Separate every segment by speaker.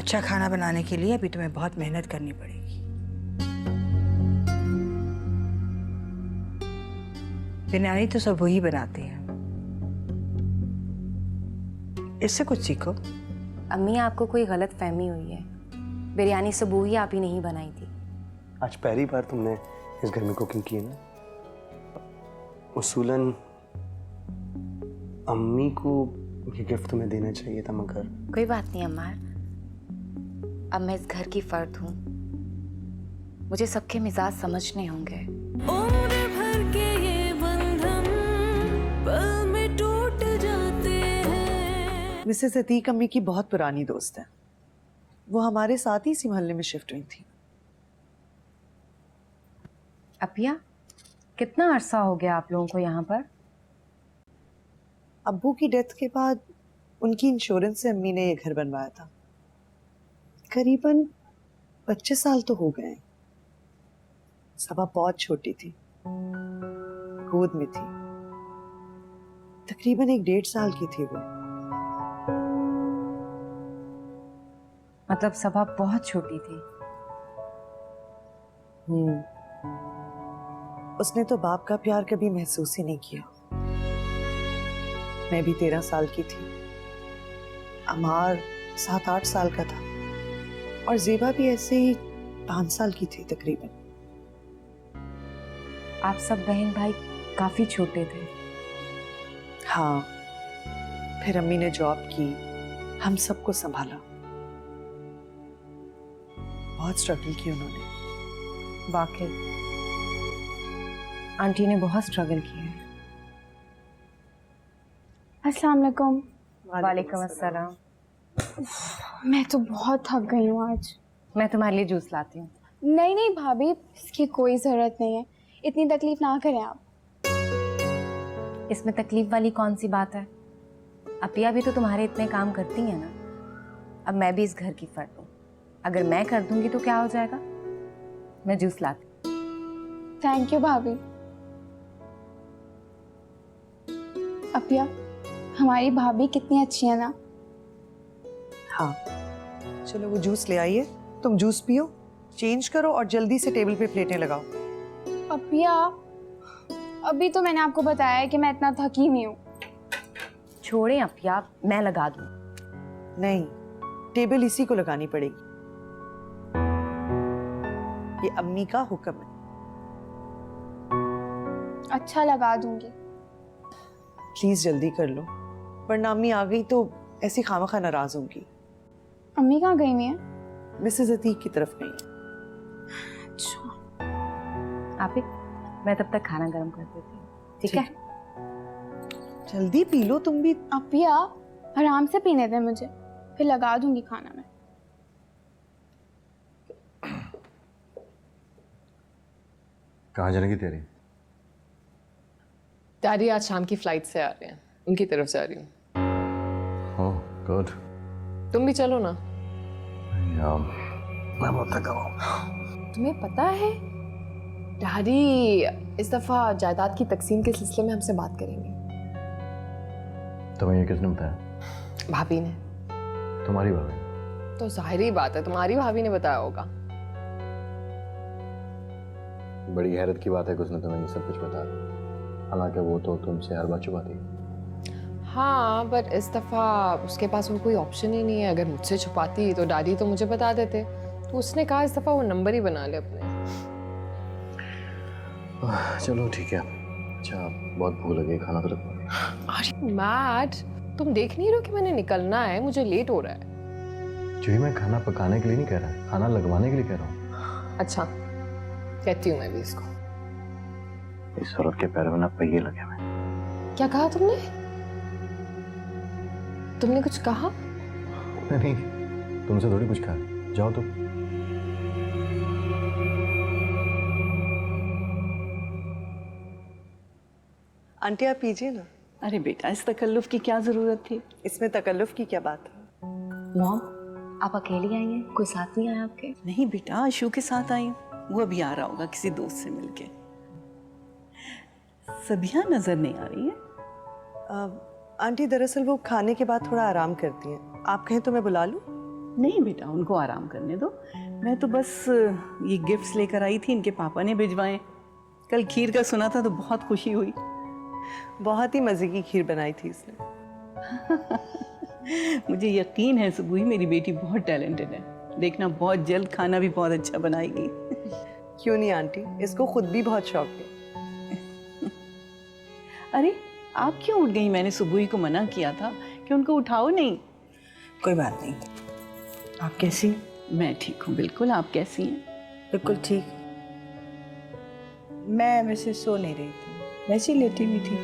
Speaker 1: अच्छा खाना बनाने के लिए अभी तुम्हें बहुत मेहनत करनी पड़ेगी। बिरयानी तो सब वही बनाते हैं, इससे कुछ सीखो।
Speaker 2: अम्मी, आपको कोई गलत फहमी हुई है। बिरयानी सबू ही आप ही नहीं बनाई थी।
Speaker 3: आज पहली बार तुमने इस घर में कुकिंग की है ना। उसूलन अम्मी को ये गिफ्ट तुम्हें देना चाहिए था, मगर
Speaker 2: कोई बात नहीं अम्मार, अब मैं इस घर की फर्द हूँ। मुझे सबके मिजाज समझने होंगे।
Speaker 4: उम्र भर के ये बंधन पल में टूट जाते हैं।
Speaker 5: मिसेस अतीक अम्मी की बहुत पुरानी दोस्त है। वो हमारे साथ ही इसी मोहल्ले में शिफ्ट हुई थी।
Speaker 2: अपिया, कितना अरसा हो गया आप लोगों को यहाँ पर?
Speaker 5: अब्बू की डेथ के बाद उनकी इंश्योरेंस से अम्मी ने ये घर बनवाया था। करीबन 25 साल तो हो गए। सबा बहुत छोटी थी, गोद में थी, तकरीबन 1-1.5 साल की थी वो।
Speaker 2: मतलब सबा बहुत छोटी थी।
Speaker 5: उसने तो बाप का प्यार कभी महसूस ही नहीं किया। मैं भी 13 साल की थी, अमार 7-8 साल का था और जेबा भी ऐसे ही 5 साल की थी तकरीबन।
Speaker 2: आप सब बहन भाई काफी छोटे थे।
Speaker 5: हाँ, फिर अम्मी ने जॉब की, हम सबको संभाला। बहुत स्ट्रगल की उन्होंने।
Speaker 2: वाकई आंटी ने बहुत स्ट्रगल किया है।
Speaker 6: अस्सलाम वालेकुम।
Speaker 2: वालेकुम अस्सलाम।
Speaker 6: मैं तो बहुत थक गई हूँ आज।
Speaker 2: मैं तुम्हारे लिए जूस लाती हूँ।
Speaker 6: नहीं नहीं भाभी, इसकी कोई ज़रूरत नहीं है, इतनी तकलीफ ना करें आप।
Speaker 2: इसमें तकलीफ वाली कौन सी बात है? अपिया भी तो तुम्हारे इतने काम करती है ना। अब मैं भी इस घर की फर्द हूँ, अगर मैं कर दूंगी तो क्या हो जाएगा? मैं जूस लाती।
Speaker 6: थैंक यू भाभी। अपिया, हमारी भाभी कितनी अच्छी है ना।
Speaker 5: हाँ, चलो वो जूस ले आइए। तुम जूस पियो, चेंज करो और जल्दी से टेबल पे प्लेटें लगाओ।
Speaker 6: अपिया, अभी तो मैंने आपको बताया है कि मैं इतना थकी हुई हूँ।
Speaker 2: छोड़ें अपिया, मैं लगा दूँ।
Speaker 5: नहीं, टेबल इसी को लगानी पड़ेगी, ये अम्मी का हुक्म है।
Speaker 6: अच्छा, लगा दूंगी।
Speaker 5: प्लीज जल्दी कर लो, वरना अम्मी आ गई तो ऐसी खामखा नाराज होंगी।
Speaker 6: अम्मी कहाँ गई हुई है?
Speaker 5: मिसेस अतीक की तरफ गई।
Speaker 6: अच्छा,
Speaker 2: आप ही, मैं तब तक खाना गर्म कर देती हूँ, ठीक है?
Speaker 5: जल्दी पी लो तुम भी।
Speaker 6: अपिया आराम से पीने दे मुझे, फिर लगा दूंगी खाना में।
Speaker 3: कहाँ जाने की तैयारी?
Speaker 7: डैडी आज शाम की फ्लाइट से आ रहे हैं, उनकी तरफ से आ रही हूँ।
Speaker 3: Oh good.
Speaker 7: तुम भी चलो ना।
Speaker 3: मैं बहुत थका हूँ।
Speaker 7: तुम्हें पता है डैडी इस दफा जायदाद की तकसीम के सिलसिले में हमसे बात करेंगे।
Speaker 3: तुम्हें ये किसने बताया?
Speaker 7: भाभी ने।
Speaker 3: तुम्हारी भाभी?
Speaker 7: तो जाहिर बात है तुम्हारी भाभी ने बताया होगा।
Speaker 3: बड़ी हैरत की बात है कि उसने तुम्हें ये सब कुछ बता दिया, हालांकि वो तो तुमसे हर बात छुपाती है।
Speaker 7: हाँ, बट इस दफा उसके पास और कोई ऑप्शन ही नहीं है। अगर मुझसे छुपाती तो डैडी तो मुझे बता देते, तो उसने कहा इस दफा वो नंबर ही बना ले अपने।
Speaker 3: चलो ठीक है। अच्छा, बहुत भूख लगी, खाना तो लगवा।
Speaker 7: अरे मैट, तुम देख नहीं रहे हो कि मैंने निकलना है, मुझे लेट हो रहा है।
Speaker 3: जी, मैं खाना पकाने के लिए नहीं कह रहा, खाना लगवाने के लिए कह रहा हूँ।
Speaker 7: अच्छा, कहती हूँ मैं भी इसको।
Speaker 3: इस औरत के पैरों में ना पहिए लगे हुए।
Speaker 7: क्या कहा तुमने? तुमने कुछ कहा?
Speaker 3: नहीं, तुमसे थोड़ी कुछ कहा। जाओ तो।
Speaker 5: आंटी आप पीजिए ना।
Speaker 8: अरे बेटा, इस तकल्लुफ की क्या जरूरत थी?
Speaker 5: इसमें तकल्लुफ की क्या बात है?
Speaker 2: मॉम, आप अकेली आई हैं? कोई साथ नहीं आया आपके?
Speaker 8: नहीं बेटा, आशु के साथ आई हूँ, वो अभी आ रहा होगा किसी दोस्त से मिलके। सबिया नजर नहीं आ रही है?
Speaker 5: आंटी दरअसल वो खाने के बाद थोड़ा आराम करती हैं। आप कहें तो मैं बुला लूं?
Speaker 8: नहीं बेटा, उनको आराम करने दो। मैं तो बस ये गिफ्ट्स लेकर आई थी, इनके पापा ने भिजवाए। कल खीर का सुना था तो बहुत खुशी हुई।
Speaker 5: बहुत ही मजे की खीर बनाई थी इसने।
Speaker 8: मुझे यकीन है सुबह ही मेरी बेटी बहुत टैलेंटेड है। देखना बहुत जल्द खाना भी बहुत अच्छा बनाएगी।
Speaker 5: क्यों नहीं आंटी, इसको खुद भी बहुत शौक है।
Speaker 8: अरे आप क्यों उठ गई? मैंने सुबह ही को मना किया था कि उनको उठाओ नहीं।
Speaker 1: कोई बात नहीं। आप कैसी हैं?
Speaker 8: मैं ठीक हूँ बिल्कुल, आप कैसी हैं?
Speaker 1: बिल्कुल ठीक। मैं वैसे सो नहीं रही थी, वैसे ही लेटी हुई थी।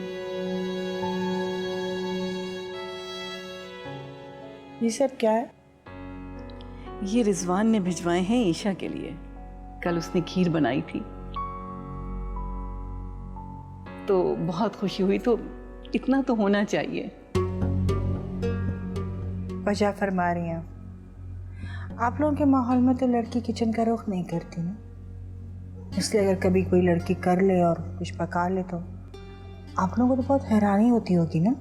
Speaker 1: ये सब क्या है?
Speaker 8: ये रिजवान ने भिजवाए हैं ईशा के लिए। कल उसने खीर बनाई थी तो बहुत खुशी हुई, तो इतना तो होना चाहिए।
Speaker 1: वजह फरमा रही हैं आप लोगों के माहौल में तो लड़की किचन का रुख नहीं करती ना, इसलिए अगर कभी कोई लड़की कर ले और कुछ पका ले तो आप लोगों को तो बहुत हैरानी होती होगी ना।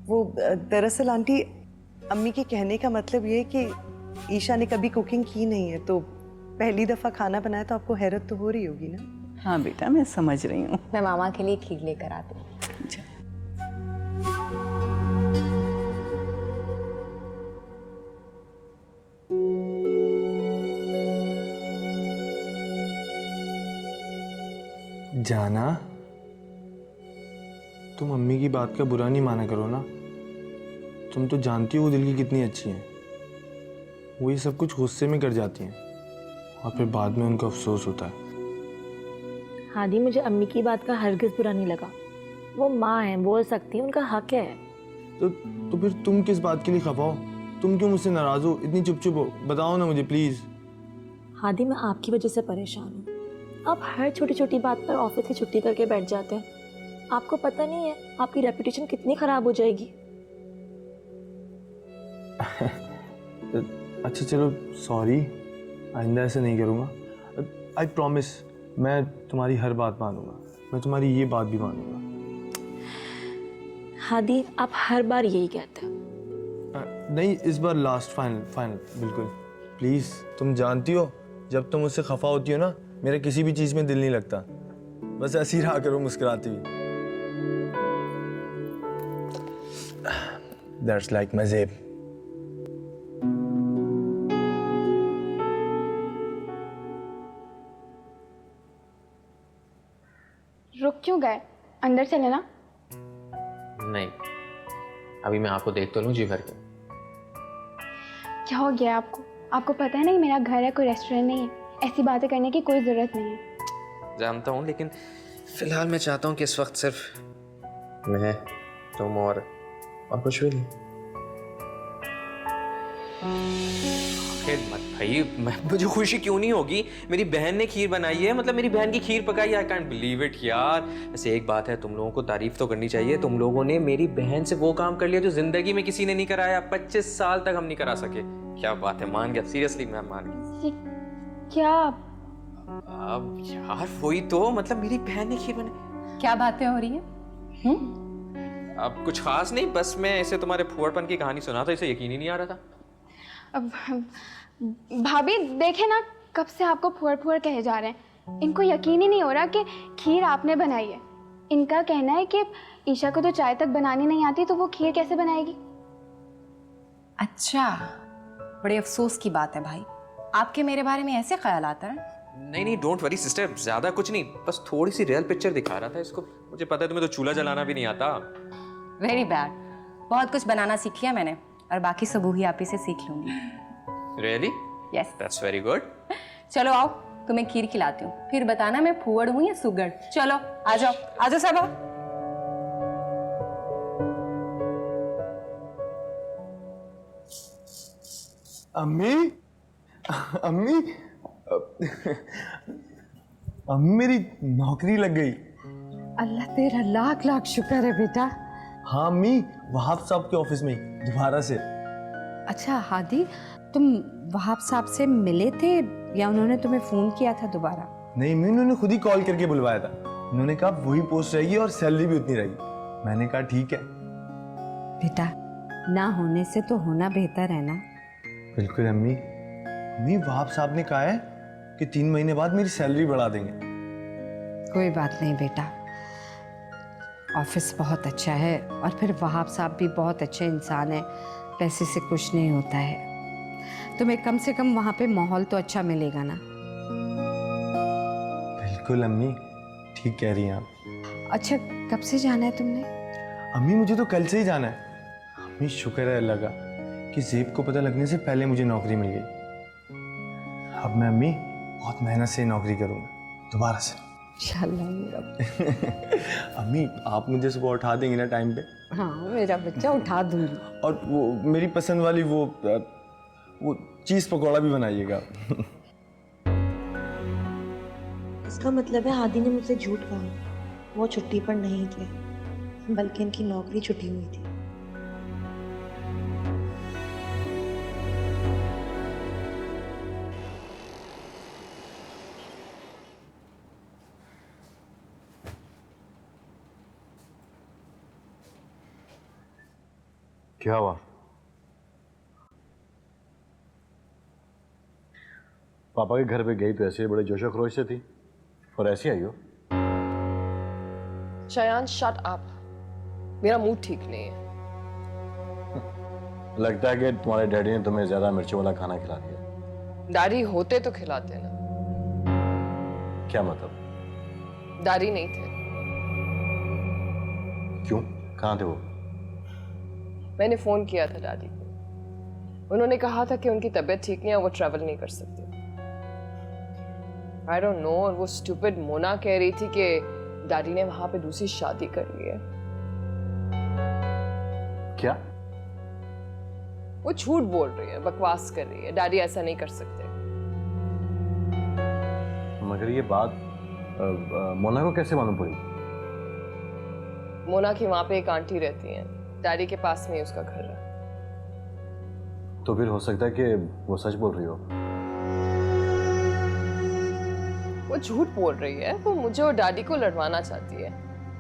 Speaker 5: वो दरअसल आंटी, अम्मी के कहने का मतलब ये है कि ईशा ने कभी कुकिंग की नहीं है, तो पहली दफा खाना बनाया तो आपको हैरत तो हो रही होगी ना।
Speaker 8: हाँ बेटा, मैं समझ रही हूँ।
Speaker 2: मैं मामा के लिए खीर लेकर आती हूँ।
Speaker 8: अच्छा।
Speaker 9: जाना, तुम अम्मी की बात का बुरा नहीं माना करो ना। तुम तो जानती हो वो दिल की कितनी अच्छी हैं। वो ये सब कुछ गुस्से में कर जाती हैं और फिर बाद में उनको अफसोस होता है।
Speaker 10: हादी, मुझे अम्मी की बात का हरगिज बुरा नहीं लगा। वो माँ है, बोल सकती है, उनका हक है।
Speaker 9: तो फिर तुम किस बात के लिए खफा हो? तुम क्यों मुझसे नाराज हो? इतनी चुप चुप हो, बताओ ना मुझे प्लीज।
Speaker 10: हादी, मैं आपकी वजह से परेशान हूँ। आप हर छोटी छोटी बात पर ऑफिस की छुट्टी करके बैठ जाते हैं। आपको पता नहीं है आपकी रेपुटेशन कितनी खराब हो जाएगी।
Speaker 9: अच्छा चलो सॉरी, आइंदा ऐसे नहीं करूँगा। आई प्रॉमिस, मैं तुम्हारी हर बात मानूंगा। मैं तुम्हारी ये बात भी मानूंगा।
Speaker 10: हादी, आप हर बार यही कहते हैं।
Speaker 9: नहीं, इस बार लास्ट, फाइनल बिल्कुल। प्लीज़, तुम जानती हो जब तुम मुझसे खफा होती हो ना, मेरा किसी भी चीज़ में दिल नहीं लगता। बस ऐसे ही रहा करो मुस्कुराती हुई। That's like my zeb.
Speaker 6: रुक क्यों गए? अंदर चले ना।
Speaker 11: नहीं, अभी मैं आपको देख तो लूं जी भर के।
Speaker 6: क्या हो गया आपको? आपको पता है ना, मेरा घर है, कोई रेस्टोरेंट नहीं है। ऐसी बातें करने की कोई ज़रूरत नहीं है।
Speaker 11: जानता हूँ, लेकिन फिलहाल मैं चाहता हूँ कि इस वक्त सिर्फ मैं, तुम और कुछ भी नहीं। मत भाई, मुझे खुशी क्यों नहीं होगी? मेरी बहन ने खीर बनाई है, मतलब मेरी बहन की खीर पकाई है। आई कांट बिलीव इट यार। वैसे एक बात है, तुम लोगों को तारीफ तो करनी चाहिए। तुम लोगों ने मेरी बहन से वो काम कर लिया जो जिंदगी में किसी ने नहीं कराया। 25 साल तक हम नहीं करा सके। क्या बात है, मान गया, सीरियसली मैं मान गया।
Speaker 6: क्या?
Speaker 11: अब यार वही तो, मतलब मेरी बहन ने खीर बनाई।
Speaker 2: क्या बातें हो रही हैं?
Speaker 11: अब कुछ खास नहीं, बस मैं इसे तुम्हारे फुहड़पन की कहानी सुना था, इसे यकीन ही नहीं आ रहा था।
Speaker 6: अब भाभी देखे ना, कब से आपको फुहड़ फुहड़ कहे जा रहे हैं। इनको यकीन ही नहीं हो रहा कि खीर आपने बनाई है। इनका कहना है कि ईशा को तो चाय तक बनानी नहीं आती, तो वो खीर कैसे बनाएगी?
Speaker 2: अच्छा, बड़े अफसोस की बात है भाई, आपके मेरे बारे में ऐसे ख्याल आता है।
Speaker 11: नहीं, डोंट वरी सिस्टर, ज्यादा कुछ नहीं, बस थोड़ी सी रियल पिक्चर दिखा रहा था इसको। मुझे पता है तुम्हें तो चूल्हा जलाना भी नहीं आता।
Speaker 2: Very bad. बहुत कुछ बनाना सीख लिया मैंने, और बाकी सब ही आप ही से सीख लूंगी।
Speaker 11: Really?
Speaker 2: Yes,
Speaker 11: that's very good.
Speaker 2: चलो आओ, तुम्हें खीर खिलाती हूँ, फिर बताना मैं फुहड़ हूँ या सुगड़। चलो आ जाओ, आ जाओ सब आओ।
Speaker 9: अम्मी, अम्मी, अम्मी मेरी नौकरी लग गई।
Speaker 10: अल्लाह तेरा लाख लाख शुक्र है बेटा।
Speaker 9: हाँ अम्मी, वहाब साहब के ऑफिस में दोबारा से।
Speaker 10: अच्छा हादी, तुम वहाब साहब से मिले थे या उन्होंने तुम्हें फोन किया था दोबारा?
Speaker 9: नहीं अम्मी, उन्होंने खुद ही कॉल करके बुलवाया था। उन्होंने कहा वही पोस्ट रहेगी और सैलरी भी उतनी रहेगी। मैंने कहा ठीक है।
Speaker 2: बेटा, ना होने से तो होना बेहतर है ना।
Speaker 9: बिल्कुल अम्मी। अम्मी वहाब साहब ने कहा है कि 3 महीने बाद मेरी सैलरी बढ़ा देंगे।
Speaker 2: कोई बात नहीं बेटा, ऑफिस बहुत अच्छा है और फिर वहाब साहब भी बहुत अच्छे इंसान है, पैसे से कुछ नहीं होता है। तुम्हें कम से कम वहाँ पे माहौल तो अच्छा मिलेगा ना।
Speaker 9: बिल्कुल अम्मी, ठीक कह रही हैं आप।
Speaker 2: अच्छा, कब से जाना है तुमने?
Speaker 9: अम्मी मुझे तो कल से ही जाना है। अम्मी शुक्र है अल्लाह का कि ज़ेब को पता लगने से पहले मुझे नौकरी मिल गई। अब मैं अम्मी बहुत मेहनत से नौकरी करूँगा दोबारा से।
Speaker 2: इंशाल्लाह मेरा।
Speaker 9: अम्मी आप मुझे सुबह उठा देंगी ना टाइम पे?
Speaker 2: हाँ मेरा बच्चा, उठा दूंगी।
Speaker 9: और वो मेरी पसंद वाली वो चीज़ पकौड़ा भी बनाइएगा।
Speaker 10: इसका मतलब है हादी ने मुझसे झूठ कहा, वो छुट्टी पर नहीं थे, बल्कि इनकी नौकरी छुट्टी हुई थी।
Speaker 3: क्या हुआ? पापा के घर पे गई तो ऐसे बड़े जोशो खरोश से थी और ऐसी आई हो।
Speaker 7: शयान शट अप, मेरा मूड ठीक नहीं है।
Speaker 3: लगता है कि तुम्हारे डैडी ने तुम्हें ज्यादा मिर्चों वाला खाना खिला दिया।
Speaker 7: डैडी होते तो खिलाते ना।
Speaker 3: क्या मतलब?
Speaker 7: डैडी नहीं थे।
Speaker 3: क्यों? कहाँ थे वो?
Speaker 7: मैंने फोन किया था डैडी को, उन्होंने कहा था कि उनकी तबीयत ठीक नहीं है, वो ट्रैवल नहीं कर सकते। आई डोंट नो, और वो स्टूपिड मोना कह रही थी कि डैडी ने वहां पे दूसरी शादी कर ली है।
Speaker 3: क्या?
Speaker 7: वो झूठ बोल रही है, बकवास कर रही है, डैडी ऐसा नहीं कर सकते।
Speaker 3: मगर ये बात मोना को कैसे मालूम पड़ी?
Speaker 7: मोना की वहां पे एक आंटी रहती है, डैडी के पास में ही उसका घर है।
Speaker 3: तो फिर हो सकता है कि वो सच बोल रही हो।
Speaker 7: वो झूठ बोल रही है, वो मुझे और डैडी को लड़वाना चाहती है,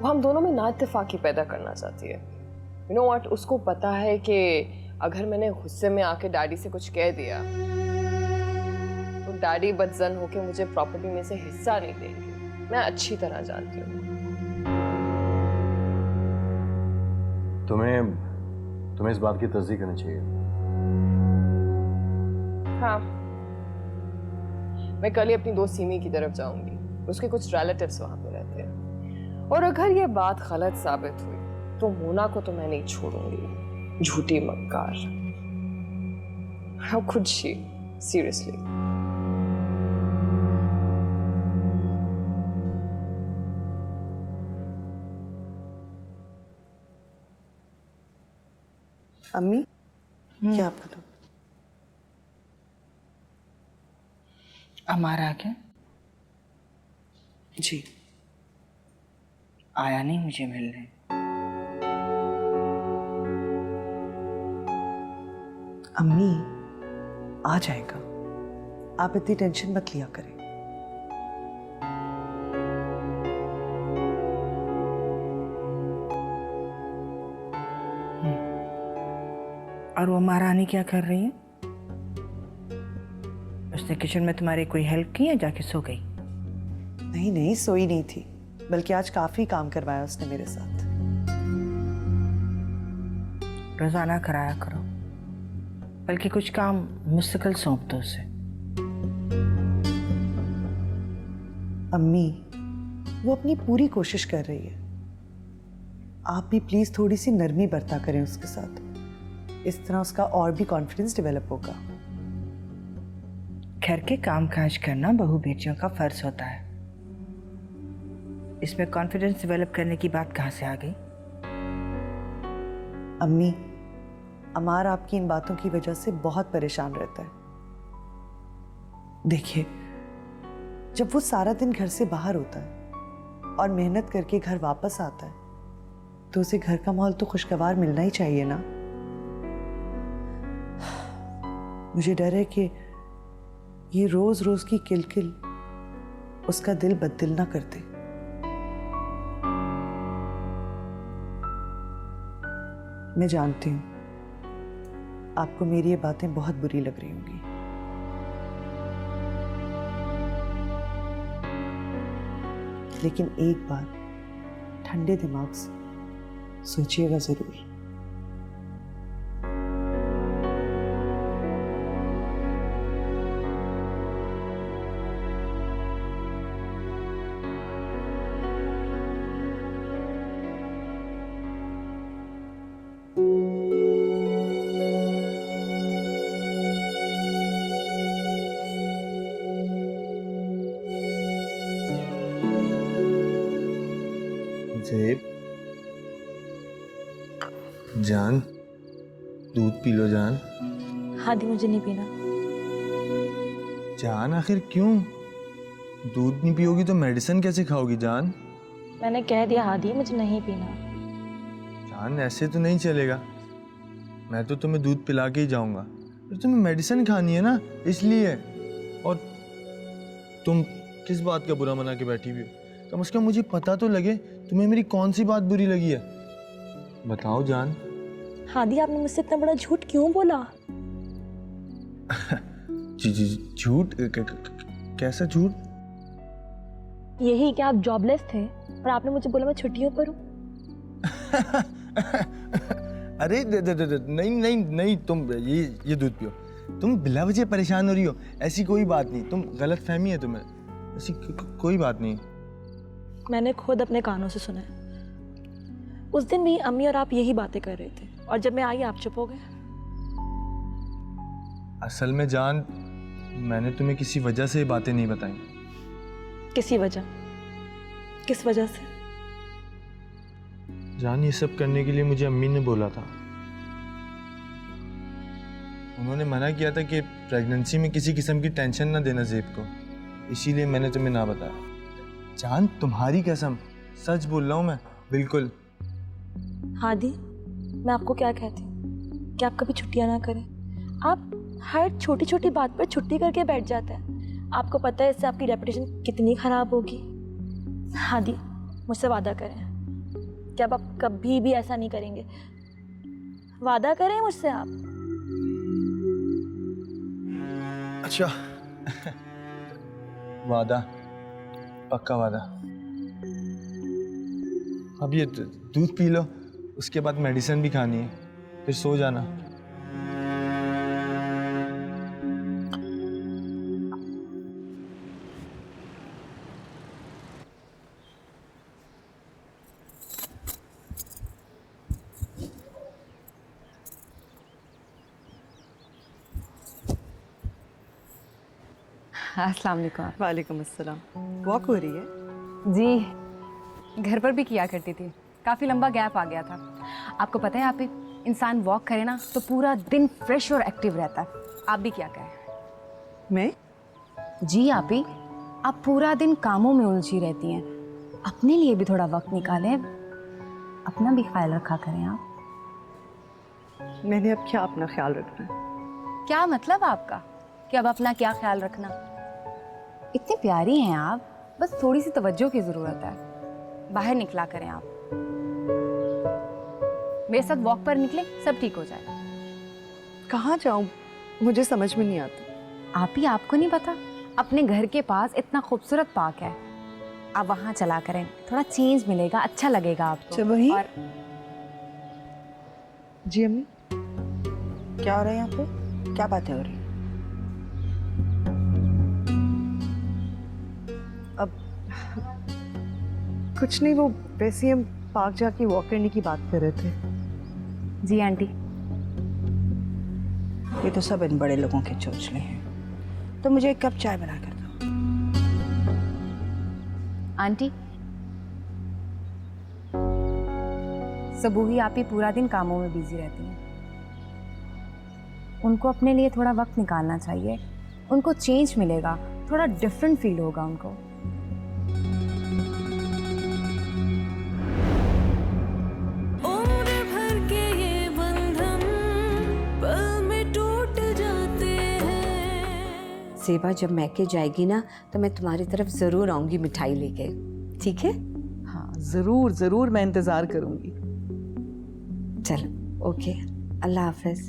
Speaker 7: वो हम दोनों में ना इत्तेफाकी पैदा करना चाहती है। यू नो व्हाट, उसको पता है कि अगर मैंने गुस्से में आके डैडी से कुछ कह दिया तो डैडी बदजन होके मुझे प्रॉपर्टी में से हिस्सा नहीं देंगे। मैं अच्छी तरह जानती हूँ।
Speaker 3: तुम्हें इस बात की तस्दीक करनी चाहिए।
Speaker 7: हाँ, मैं कल ही अपनी दोस्त सीमी की तरफ जाऊंगी, उसके कुछ रिलेटिव्स वहां पे रहते हैं, और अगर ये बात गलत साबित हुई तो मोना को तो मैं नहीं छोड़ूंगी, झूठी मक्कार। How could she, seriously.
Speaker 5: अम्मी क्या आप करो?
Speaker 1: हमारा क्या?
Speaker 5: जी
Speaker 1: आया नहीं मुझे मिलने।
Speaker 5: अम्मी आ जाएगा, आप इतनी टेंशन मत लिया करें।
Speaker 1: और वो महारानी क्या कर रही है? उसने किचन में तुम्हारी कोई हेल्प की है? जाके सो गई?
Speaker 5: नहीं नहीं, सोई नहीं थी, बल्कि आज काफी काम करवाया उसने मेरे साथ।
Speaker 1: रोजाना कराया करो, बल्कि कुछ काम मुस्तकिल सौंप दो उसे।
Speaker 5: अम्मी वो अपनी पूरी कोशिश कर रही है, आप भी प्लीज थोड़ी सी नरमी बरता करें उसके साथ, इस तरह उसका और भी कॉन्फिडेंस डेवलप होगा।
Speaker 1: घर के काम काज करना बहू बेटियों का फर्ज होता है, इसमें कॉन्फिडेंस डेवलप करने की बात कहाँ से आ गई?
Speaker 5: अम्मी अमार आपकी इन बातों की वजह से बहुत परेशान रहता है। देखिए, जब वो सारा दिन घर से बाहर होता है और मेहनत करके घर वापस आता है तो उसे घर का माहौल तो खुशगवार मिलना ही चाहिए ना। मुझे डर है कि ये रोज रोज की किलकिल उसका दिल बददिल ना कर दे। मैं जानती हूँ आपको मेरी ये बातें बहुत बुरी लग रही होंगी, लेकिन एक बार ठंडे दिमाग से सोचिएगा जरूर।
Speaker 9: जेब, जान, दूध पी लो जान।
Speaker 10: हादी मुझे नहीं पीना।
Speaker 9: जान आखिर क्यों? दूध नहीं पियोगी तो मेडिसिन कैसे खाओगी जान?
Speaker 10: मैंने कह दिया हादी मुझे नहीं पीना।
Speaker 9: जान ऐसे तो नहीं चलेगा, मैं तो तुम्हें दूध पिला के ही जाऊंगा। तो तुम्हें मेडिसिन खानी है ना, इसलिए। और तुम किस बात का बुरा मना के बैठी हुई हो? कम से कम मुझे पता तो लगे तुम्हें मेरी कौन सी बात बुरी लगी है। बताओ जान।
Speaker 10: हादी आपने मुझसे इतना बड़ा झूठ क्यों बोला?
Speaker 9: झूठ? कैसा झूठ?
Speaker 10: यही कि आप जॉबलेस थे और आपने मुझे बोला मैं छुट्टियों पर हूँ।
Speaker 9: अरे नहीं नहीं नहीं, तुम ये दूध पियो। तुम बिला वजह परेशान हो रही हो, ऐसी कोई बात नहीं। तुम गलत फहमी है तुम्हें, ऐसी कोई बात नहीं।
Speaker 10: मैंने खुद अपने कानों से सुना है। उस दिन भी अम्मी और आप यही बातें कर रहे थे और जब मैं आई आप चुप हो गए।
Speaker 9: असल में जान, मैंने तुम्हें किसी वजह से ये बातें नहीं बताई।
Speaker 10: किसी वजह? किस वजह से?
Speaker 9: जान, ये सब करने के लिए मुझे अम्मी ने बोला था। उन्होंने मना किया था कि प्रेगनेंसी में किसी किस्म की टेंशन ना देना ज़ेब को, इसीलिए मैंने तुम्हें ना बताया। जान, तुम्हारी कसम, सच बोल रहा हूँ मैं, बिल्कुल।
Speaker 10: हादी, मैं आपको क्या कहती हूँ कि आप कभी छुट्टियाँ ना करें। आप हर छोटी छोटी बात पर छुट्टी करके बैठ जाते हैं। आपको पता है इससे आपकी रेपुटेशन कितनी ख़राब होगी। हादी, मुझसे वादा करें कि अब आप कभी भी ऐसा नहीं करेंगे। वादा करें मुझसे आप।
Speaker 9: अच्छा वादा, पक्का वादा। अब ये दूध पी लो, उसके बाद मेडिसिन भी खानी है, फिर सो जाना।
Speaker 2: अस्सलाम वालेकुम।
Speaker 5: वालेकुम अस्सलाम। वॉक हो रही है?
Speaker 2: जी, घर पर भी किया करती थी, काफ़ी लंबा गैप आ गया था। आपको पता है आप ही, इंसान वॉक करे ना तो पूरा दिन फ्रेश और एक्टिव रहता है। आप भी क्या करें?
Speaker 5: मैं?
Speaker 2: जी आप ही, आप पूरा दिन कामों में उलझी रहती हैं। अपने लिए भी थोड़ा वक्त निकालें, अपना भी ख्याल रखा करें आप।
Speaker 5: मैंने अब क्या अपना ख्याल रखना है?
Speaker 2: क्या मतलब आपका कि अब अपना क्या ख्याल रखना? इतनी प्यारी हैं आप, बस थोड़ी सी तवज्जो की ज़रूरत है। बाहर निकला करें आप, मेरे साथ वॉक पर निकले, सब ठीक हो जाएगा।
Speaker 5: कहाँ जाऊँ, मुझे समझ में नहीं आता।
Speaker 2: आप ही, आपको नहीं पता, अपने घर के पास इतना खूबसूरत पार्क है, आप वहाँ चला करें, थोड़ा चेंज मिलेगा, अच्छा लगेगा आपको।
Speaker 1: अच्छा वही?
Speaker 2: और
Speaker 5: जी अम्मी।
Speaker 1: क्या हो रहा है यहाँ पे? क्या बातें हो रही?
Speaker 5: अब कुछ नहीं, वो वैसे ही हम पार्क जाके वॉक करने की बात कर रहे थे।
Speaker 2: जी आंटी।
Speaker 1: ये तो सब इन बड़े लोगों के चोचले हैं। तो मुझे एक कप चाय बना कर दो।
Speaker 2: आंटी, सबूही आप ही पूरा दिन कामों में बिजी रहती हैं। उनको अपने लिए थोड़ा वक्त निकालना चाहिए, उनको चेंज मिलेगा, थोड़ा डिफरेंट फील होगा उनको।
Speaker 4: उम्र भर के ये बंधन पल में टूट जाते हैं।
Speaker 12: सेबा जब मैके जाएगी ना तो मैं तुम्हारी तरफ ज़रूर आऊँगी मिठाई लेके, ठीक है?
Speaker 8: हाँ ज़रूर ज़रूर, मैं इंतज़ार करूँगी।
Speaker 12: चल ओके, अल्लाह हाफिज।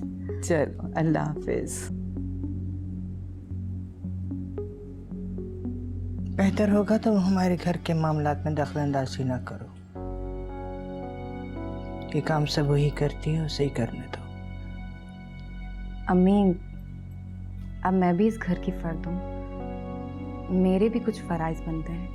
Speaker 8: चलो अल्लाह हाफिज।
Speaker 1: बेहतर होगा तुम हमारे घर के मामलात में दखलंदाजी ना करो। ये काम सब वही करती है, उसे ही करने दो।
Speaker 2: अम्मी, अब मैं भी इस घर की फर्द हूँ, मेरे भी कुछ फ़राइज़ बनते हैं।